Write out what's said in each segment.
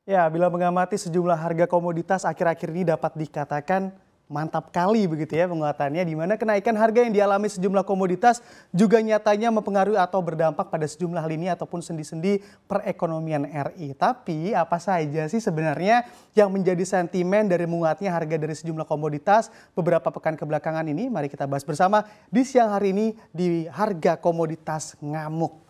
Ya, bila mengamati sejumlah harga komoditas akhir-akhir ini dapat dikatakan mantap kali begitu ya penguatannya, di mana kenaikan harga yang dialami sejumlah komoditas juga nyatanya mempengaruhi atau berdampak pada sejumlah lini ataupun sendi-sendi perekonomian RI. Tapi apa saja sih sebenarnya yang menjadi sentimen dari menguatnya harga dari sejumlah komoditas beberapa pekan kebelakangan ini? Mari kita bahas bersama di siang hari ini di harga komoditas ngamuk.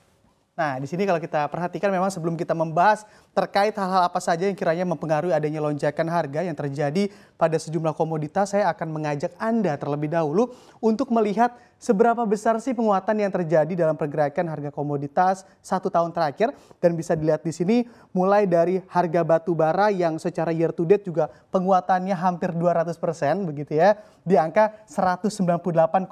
Nah, di sini kalau kita perhatikan memang sebelum kita membahas terkait hal-hal apa saja yang kiranya mempengaruhi adanya lonjakan harga yang terjadi pada sejumlah komoditas, saya akan mengajak Anda terlebih dahulu untuk melihat seberapa besar sih penguatan yang terjadi dalam pergerakan harga komoditas 1 tahun terakhir. Dan bisa dilihat di sini mulai dari harga batu bara yang secara year to date juga penguatannya hampir 200% begitu ya, di angka 198,14%,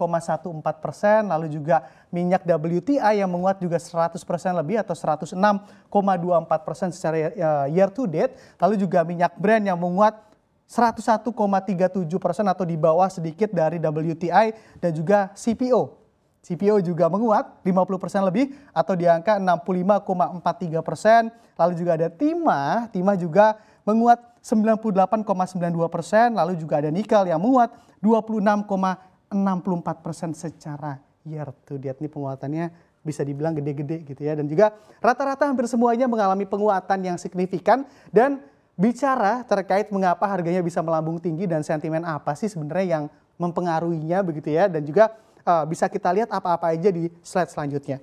lalu juga minyak WTI yang menguat juga 100% lebih atau 106,24% secara year to date, lalu juga minyak Brent yang menguat 101,37% atau di bawah sedikit dari WTI, dan juga CPO. CPO juga menguat 50% lebih atau di angka 65,43%. Lalu juga ada timah juga menguat 98,92%. Lalu juga ada nikel yang menguat 26,64% secara year to date. Ini penguatannya bisa dibilang gede-gede gitu ya. Dan juga rata-rata hampir semuanya mengalami penguatan yang signifikan. Dan bicara terkait mengapa harganya bisa melambung tinggi dan sentimen apa sih sebenarnya yang mempengaruhinya begitu ya. Dan juga bisa kita lihat apa-apa aja di slide selanjutnya.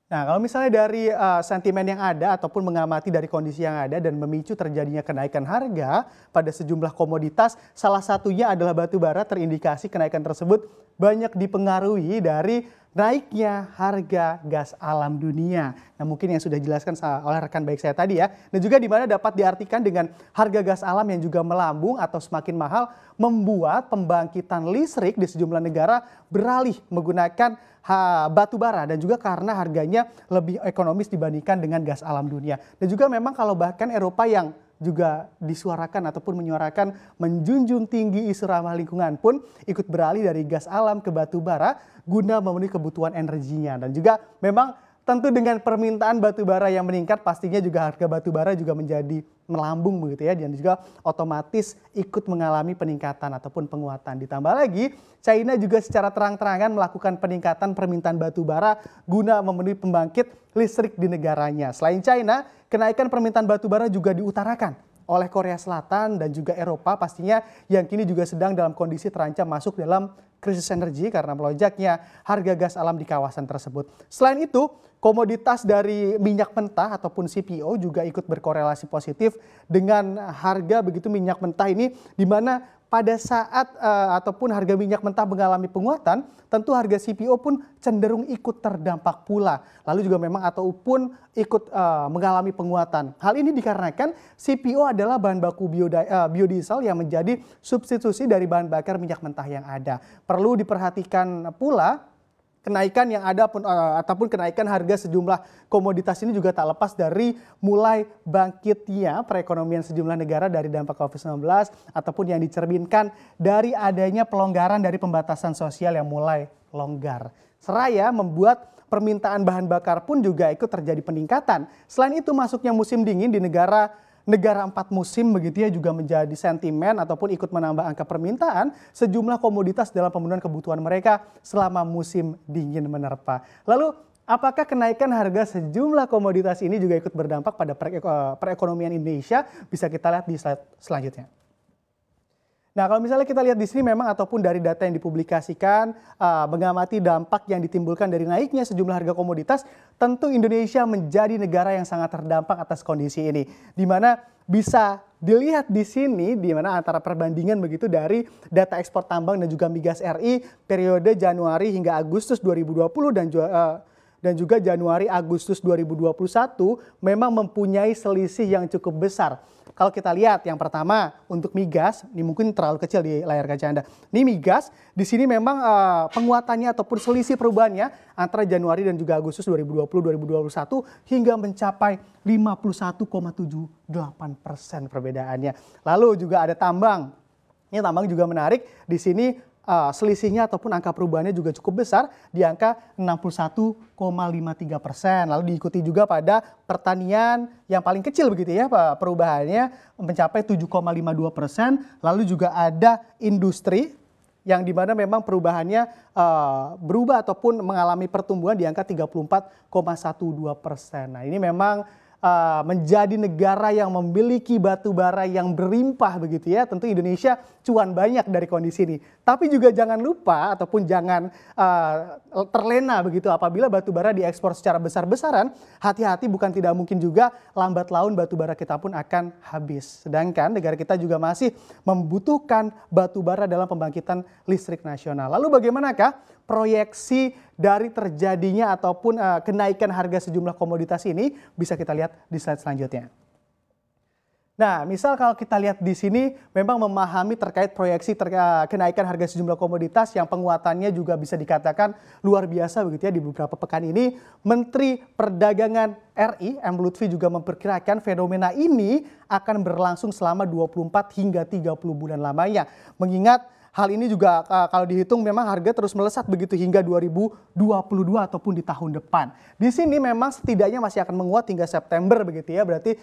Nah, kalau misalnya dari sentimen yang ada ataupun mengamati dari kondisi yang ada dan memicu terjadinya kenaikan harga pada sejumlah komoditas, salah satunya adalah batu bara. Terindikasi kenaikan tersebut banyak dipengaruhi dari naiknya harga gas alam dunia. Nah, mungkin yang sudah dijelaskan oleh rekan baik saya tadi ya. Dan juga di mana dapat diartikan dengan harga gas alam yang juga melambung atau semakin mahal membuat pembangkitan listrik di sejumlah negara beralih menggunakan batu bara, dan juga karena harganya lebih ekonomis dibandingkan dengan gas alam dunia. Dan juga memang kalau bahkan Eropa yang juga disuarakan ataupun menyuarakan menjunjung tinggi isu ramah lingkungan pun ikut beralih dari gas alam ke batu bara guna memenuhi kebutuhan energinya. Dan juga memang tentu dengan permintaan batu bara yang meningkat, pastinya juga harga batu bara juga menjadi melambung begitu ya, dan juga otomatis ikut mengalami peningkatan ataupun penguatan. Ditambah lagi China juga secara terang-terangan melakukan peningkatan permintaan batu bara guna memenuhi pembangkit listrik di negaranya. Selain China, kenaikan permintaan batu bara juga diutarakan oleh Korea Selatan dan juga Eropa pastinya, yang kini juga sedang dalam kondisi terancam masuk dalam krisis energi karena melonjaknya harga gas alam di kawasan tersebut. Selain itu, komoditas dari minyak mentah ataupun CPO juga ikut berkorelasi positif dengan harga begitu minyak mentah ini, di mana pada saat ataupun harga minyak mentah mengalami penguatan, tentu harga CPO pun cenderung ikut terdampak pula. Lalu juga memang ataupun ikut mengalami penguatan. Hal ini dikarenakan CPO adalah bahan baku biodiesel yang menjadi substitusi dari bahan bakar minyak mentah yang ada. Perlu diperhatikan pula kenaikan yang ada ataupun kenaikan harga sejumlah komoditas ini juga tak lepas dari mulai bangkitnya perekonomian sejumlah negara dari dampak COVID-19 ataupun yang dicerminkan dari adanya pelonggaran dari pembatasan sosial yang mulai longgar. Seraya membuat permintaan bahan bakar pun juga ikut terjadi peningkatan. Selain itu, masuknya musim dingin di negara 4 musim begitu ya juga menjadi sentimen ataupun ikut menambah angka permintaan sejumlah komoditas dalam pemenuhan kebutuhan mereka selama musim dingin menerpa. Lalu apakah kenaikan harga sejumlah komoditas ini juga ikut berdampak pada perekonomian Indonesia? Bisa kita lihat di slide selanjutnya. Nah, kalau misalnya kita lihat di sini memang ataupun dari data yang dipublikasikan mengamati dampak yang ditimbulkan dari naiknya sejumlah harga komoditas, tentu Indonesia menjadi negara yang sangat terdampak atas kondisi ini. Di mana bisa dilihat di sini di mana antara perbandingan begitu dari data ekspor tambang dan juga migas RI periode Januari hingga Agustus 2020 dan juga Januari Agustus 2021 memang mempunyai selisih yang cukup besar. Kalau kita lihat yang pertama untuk migas, ini mungkin terlalu kecil di layar kaca Anda. Ini migas, di sini memang penguatannya ataupun selisih perubahannya antara Januari dan juga Agustus 2020-2021 hingga mencapai 51,78% perbedaannya. Lalu juga ada tambang. Ini tambang juga menarik. Di sini selisihnya ataupun angka perubahannya juga cukup besar di angka 61,53%. Lalu diikuti juga pada pertanian yang paling kecil begitu ya perubahannya mencapai 7,52%. Lalu juga ada industri yang dimana memang perubahannya berubah ataupun mengalami pertumbuhan di angka 34,12%. Nah ini memang menjadi negara yang memiliki batu bara yang berlimpah begitu ya. Tentu Indonesia cuan banyak dari kondisi ini. Tapi juga jangan lupa ataupun jangan terlena begitu apabila batu bara diekspor secara besar-besaran. Hati-hati, bukan tidak mungkin juga lambat laun batu bara kita pun akan habis. Sedangkan negara kita juga masih membutuhkan batu bara dalam pembangkitan listrik nasional. Lalu bagaimanakah proyeksi dari terjadinya ataupun kenaikan harga sejumlah komoditas ini? Bisa kita lihat di slide selanjutnya. Nah, misal kalau kita lihat di sini memang memahami terkait proyeksi kenaikan harga sejumlah komoditas yang penguatannya juga bisa dikatakan luar biasa begitu ya di beberapa pekan ini. Menteri Perdagangan RI M. Lutfi juga memperkirakan fenomena ini akan berlangsung selama 24 hingga 30 bulan lamanya. Mengingat hal ini juga kalau dihitung memang harga terus melesat begitu hingga 2022 ataupun di tahun depan. Di sini memang setidaknya masih akan menguat hingga September begitu ya. Berarti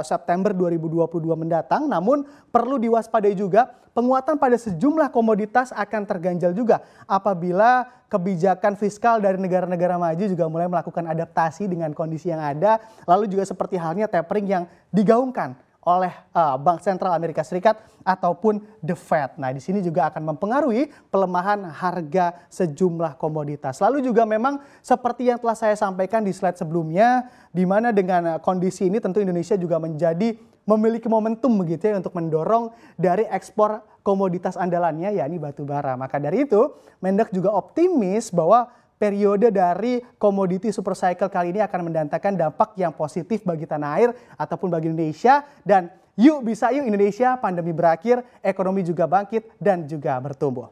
September 2022 mendatang. Namun perlu diwaspadai juga penguatan pada sejumlah komoditas akan terganjal juga apabila kebijakan fiskal dari negara-negara maju juga mulai melakukan adaptasi dengan kondisi yang ada. Lalu juga seperti halnya tapering yang digaungkan oleh Bank Sentral Amerika Serikat ataupun The Fed. Nah, di sini juga akan mempengaruhi pelemahan harga sejumlah komoditas. Lalu juga memang seperti yang telah saya sampaikan di slide sebelumnya, di mana dengan kondisi ini tentu Indonesia juga memiliki momentum begitu ya untuk mendorong dari ekspor komoditas andalannya yakni batu bara. Maka dari itu, Mendak juga optimis bahwa periode dari komoditi super cycle kali ini akan mendatangkan dampak yang positif bagi tanah air ataupun bagi Indonesia. Dan yuk Indonesia, pandemi berakhir, ekonomi juga bangkit dan juga bertumbuh.